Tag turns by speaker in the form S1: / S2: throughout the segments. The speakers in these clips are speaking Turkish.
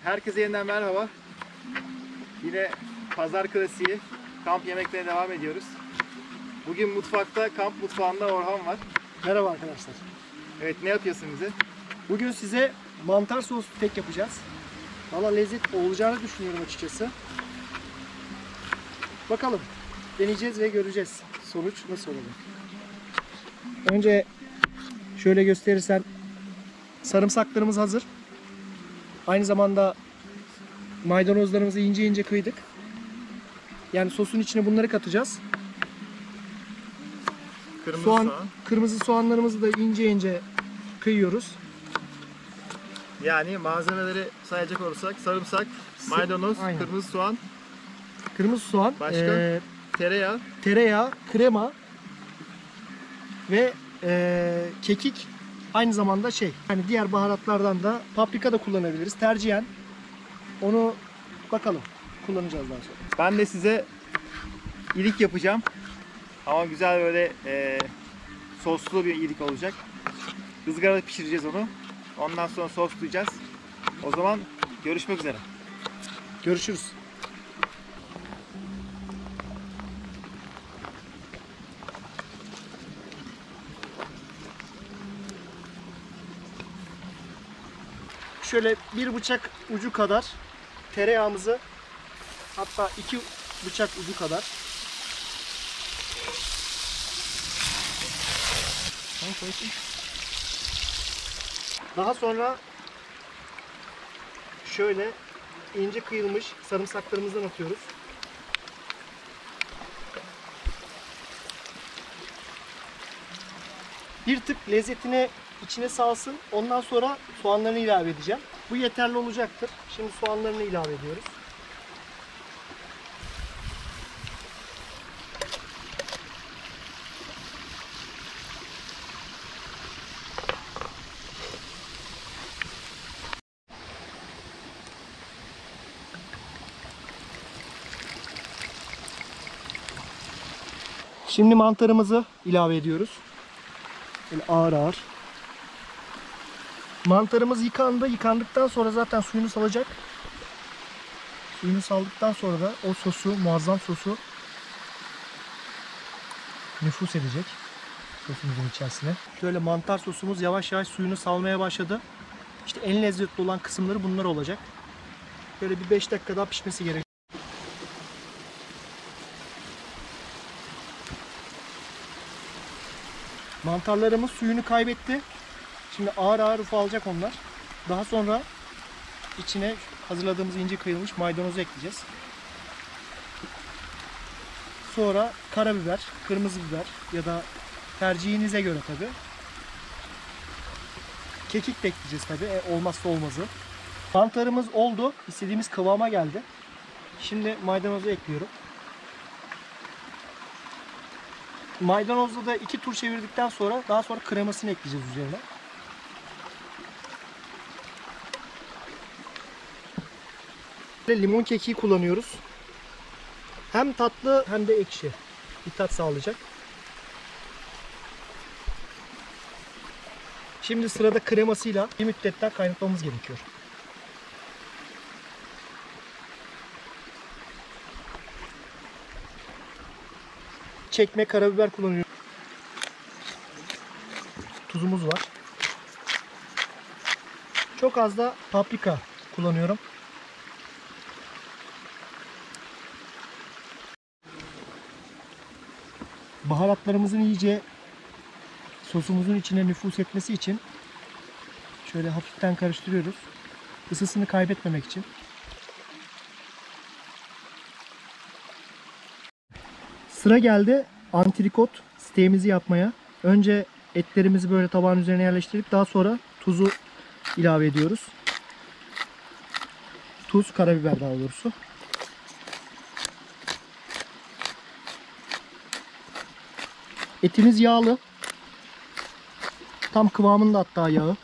S1: Herkese yeniden merhaba. Yine pazar klasiği kamp yemeklerine devam ediyoruz. Bugün mutfakta, kamp mutfağında Orhan var.
S2: Merhaba arkadaşlar.
S1: Evet, ne yapıyorsun bize?
S2: Bugün size mantar soslu tek yapacağız. Valla lezzetli olacağını düşünüyorum açıkçası. Bakalım. Deneyeceğiz ve göreceğiz. Sonuç nasıl olacak. Önce şöyle gösterirsen sarımsaklarımız hazır. Aynı zamanda maydanozlarımızı ince ince kıydık. Yani sosun içine bunları katacağız. Kırmızı soğanlarımızı da ince ince kıyıyoruz.
S1: Yani malzemeleri sayacak olursak sarımsak, maydanoz,
S2: Aynen.
S1: kırmızı soğan, başka
S2: tereyağı, krema ve kekik. Aynı zamanda hani diğer baharatlardan da paprika da kullanabiliriz. Tercihen onu bakalım kullanacağız daha sonra.
S1: Ben de size ilik yapacağım. Ama güzel böyle soslu bir ilik olacak. Izgarada pişireceğiz onu. Ondan sonra soslayacağız. O zaman görüşmek üzere.
S2: Görüşürüz. Şöyle bir bıçak ucu kadar tereyağımızı, hatta 2 bıçak ucu kadar daha sonra şöyle ince kıyılmış sarımsaklarımızdan atıyoruz. Bir tık lezzetini içine salsın. Ondan sonra soğanlarını ilave edeceğim. Bu yeterli olacaktır. Şimdi soğanlarını ilave ediyoruz. Şimdi mantarımızı ilave ediyoruz. Böyle ağır ağır. Mantarımız yıkandı. Yıkandıktan sonra zaten suyunu salacak. Suyunu saldıktan sonra da o sosu, muazzam sosu nüfuz edecek sosumuzun içerisine. Şöyle mantar sosumuz yavaş yavaş suyunu salmaya başladı. İşte en lezzetli olan kısımları bunlar olacak. Böyle bir 5 dakika daha pişmesi gerekiyor. Mantarlarımız suyunu kaybetti. Şimdi ağır ağır ufalacak onlar. Daha sonra içine hazırladığımız ince kıyılmış maydanozu ekleyeceğiz. Sonra karabiber, kırmızı biber ya da tercihinize göre tabi. Kekik de ekleyeceğiz tabi. Olmazsa olmazı. Mantarımız oldu. İstediğimiz kıvama geldi. Şimdi maydanozu ekliyorum. Maydanozla da 2 tur çevirdikten sonra daha sonra kremasını ekleyeceğiz üzerine. Limon kekiği kullanıyoruz. Hem tatlı hem de ekşi bir tat sağlayacak. Şimdi sırada kremasıyla bir müddet daha kaynatmamız gerekiyor. Çekme karabiber kullanıyoruz. Tuzumuz var. Çok az da paprika kullanıyorum. Baharatlarımızın iyice sosumuzun içine nüfuz etmesi için şöyle hafiften karıştırıyoruz. Isısını kaybetmemek için. Sıra geldi antrikot steğimizi yapmaya. Önce etlerimizi böyle tabağın üzerine yerleştirip daha sonra tuzu ilave ediyoruz. Tuz, karabiber daha doğrusu. Etimiz yağlı. Tam kıvamında hatta yağı.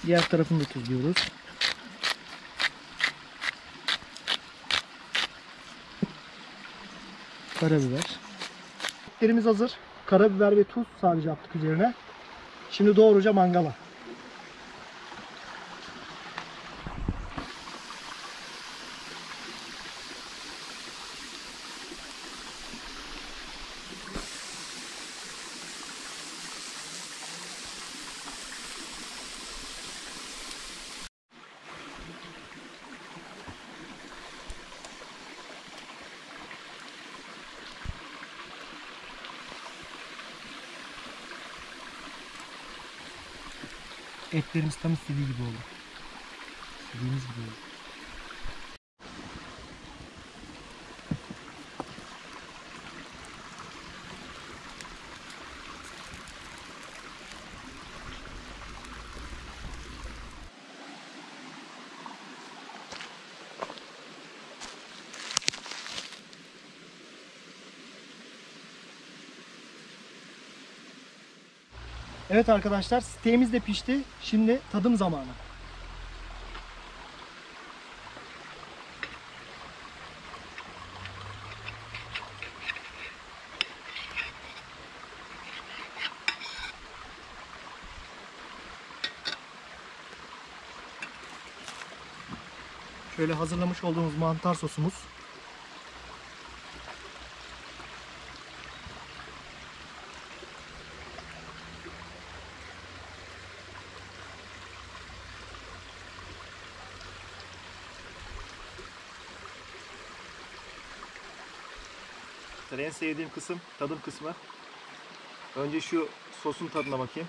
S2: Diğer tarafını da tuzluyoruz. Karabiber. Etlerimiz hazır. karabiber ve tuz sadece attık üzerine. Şimdi doğruca mangala. Etlerimiz tam istediği gibi oldu. İstediğimiz gibi oldu. Evet arkadaşlar, steğimiz de pişti. Şimdi tadım zamanı. Şöyle hazırlamış olduğumuz mantar sosumuz.
S1: En sevdiğim kısım tadım kısmı. Önce şu sosun tadına bakayım.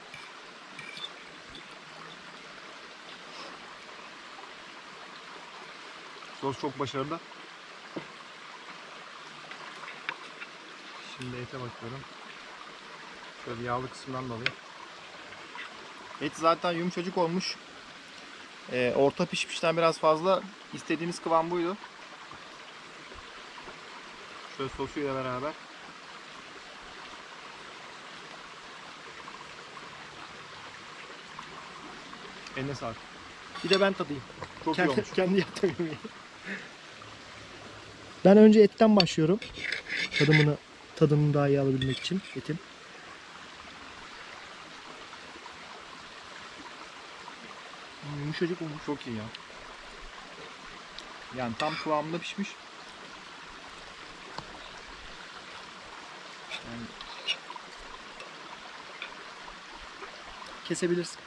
S1: Sos çok başarılı. Şimdi ete bakıyorum. Şöyle yağlı kısmından da alayım. Et zaten yumuşacık olmuş. Orta pişmişten biraz fazla. İstediğimiz kıvam buydu. Şöyle sosuyla beraber. Eline sağlık.
S2: Bir de ben tadayım.
S1: Çok iyi olmuş.
S2: Kendi yaptığım yemeği. Ben önce etten başlıyorum. Tadımını daha iyi alabilmek için etin. Yumuşacık olmuş.
S1: Çok iyi ya. Yani tam kıvamında pişmiş. Yani
S2: Kesebilirsin.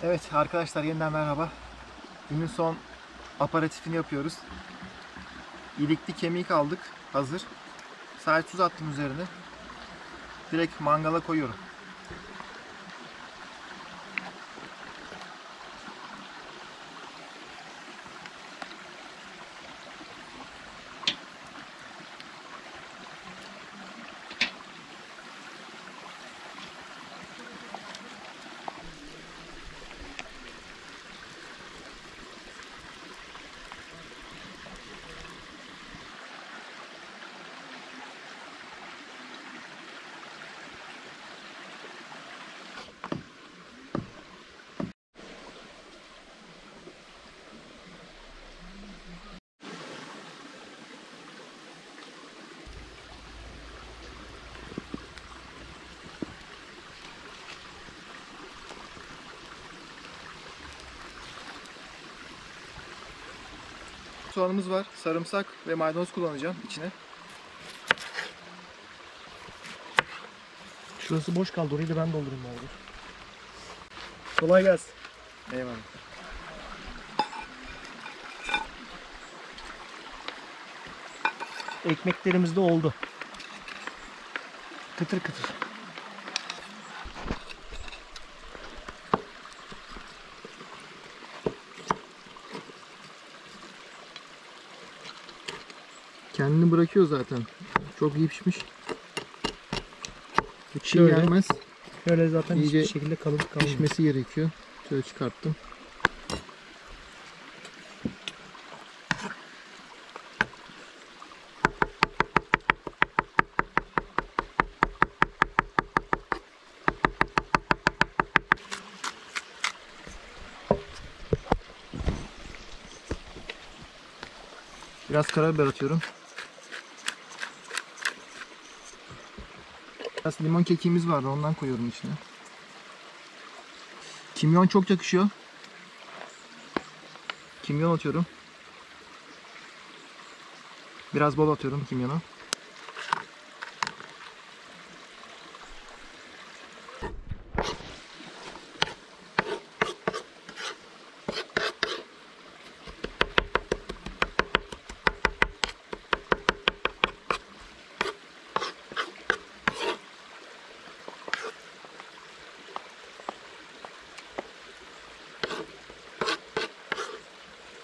S1: evet arkadaşlar, yeniden merhaba. Günün son aperatifini yapıyoruz. İlikli kemik aldık. Hazır. Sadece tuz attım üzerine. Direkt mangala koyuyorum. Soğanımız var. Sarımsak ve maydanoz kullanacağım içine.
S2: Şurası boş kaldı. Orayı da ben doldurayım bari. Kolay gelsin.
S1: Eyvallah.
S2: Ekmeklerimiz de oldu. Kıtır kıtır.
S1: Kendini bırakıyor zaten. Çok iyi pişmiş. Çiğ
S2: Şöyle.
S1: gelmez.
S2: Şöyle zaten
S1: İyice
S2: hiçbir şekilde kalıp kalmıyor.
S1: Pişmesi gerekiyor. Şöyle çıkarttım. Biraz karabiber atıyorum. Biraz limon kekiğimiz vardı, ondan koyuyorum içine. Kimyon çok yakışıyor. Kimyon atıyorum. Biraz bol atıyorum kimyonu.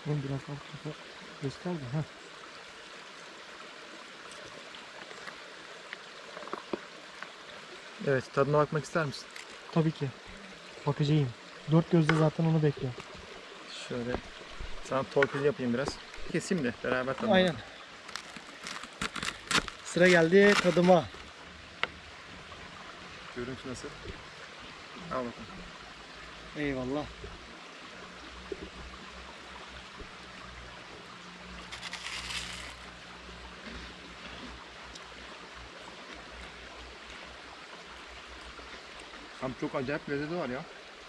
S2: Ben biraz alt tarafa göster de. Heh.
S1: Evet, tadına bakmak ister misin?
S2: Tabii ki. Bakacağım. Dört gözle zaten onu bekliyor.
S1: Şöyle sana torpil yapayım biraz. Keseyim de beraber tadına
S2: Aynen.
S1: bakalım.
S2: Sıra geldi tadıma.
S1: Görüntü nasıl? Al bakalım.
S2: Eyvallah.
S1: Abi çok acayip lezzeti var ya.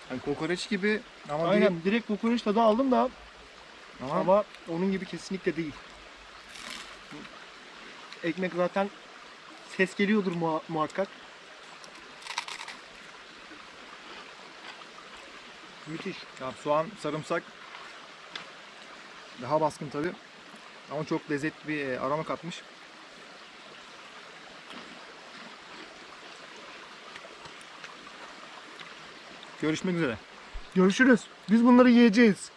S1: Hani kokoreç gibi ama
S2: Aynen, direkt kokoreç tadı aldım da
S1: ama
S2: ama onun gibi kesinlikle değil. Ekmek zaten ses geliyordur muhakkak. Müthiş.
S1: ya soğan, sarımsak daha baskın tabi. Ama çok lezzetli bir aroma katmış. Görüşmek üzere.
S2: Görüşürüz. Biz bunları yiyeceğiz.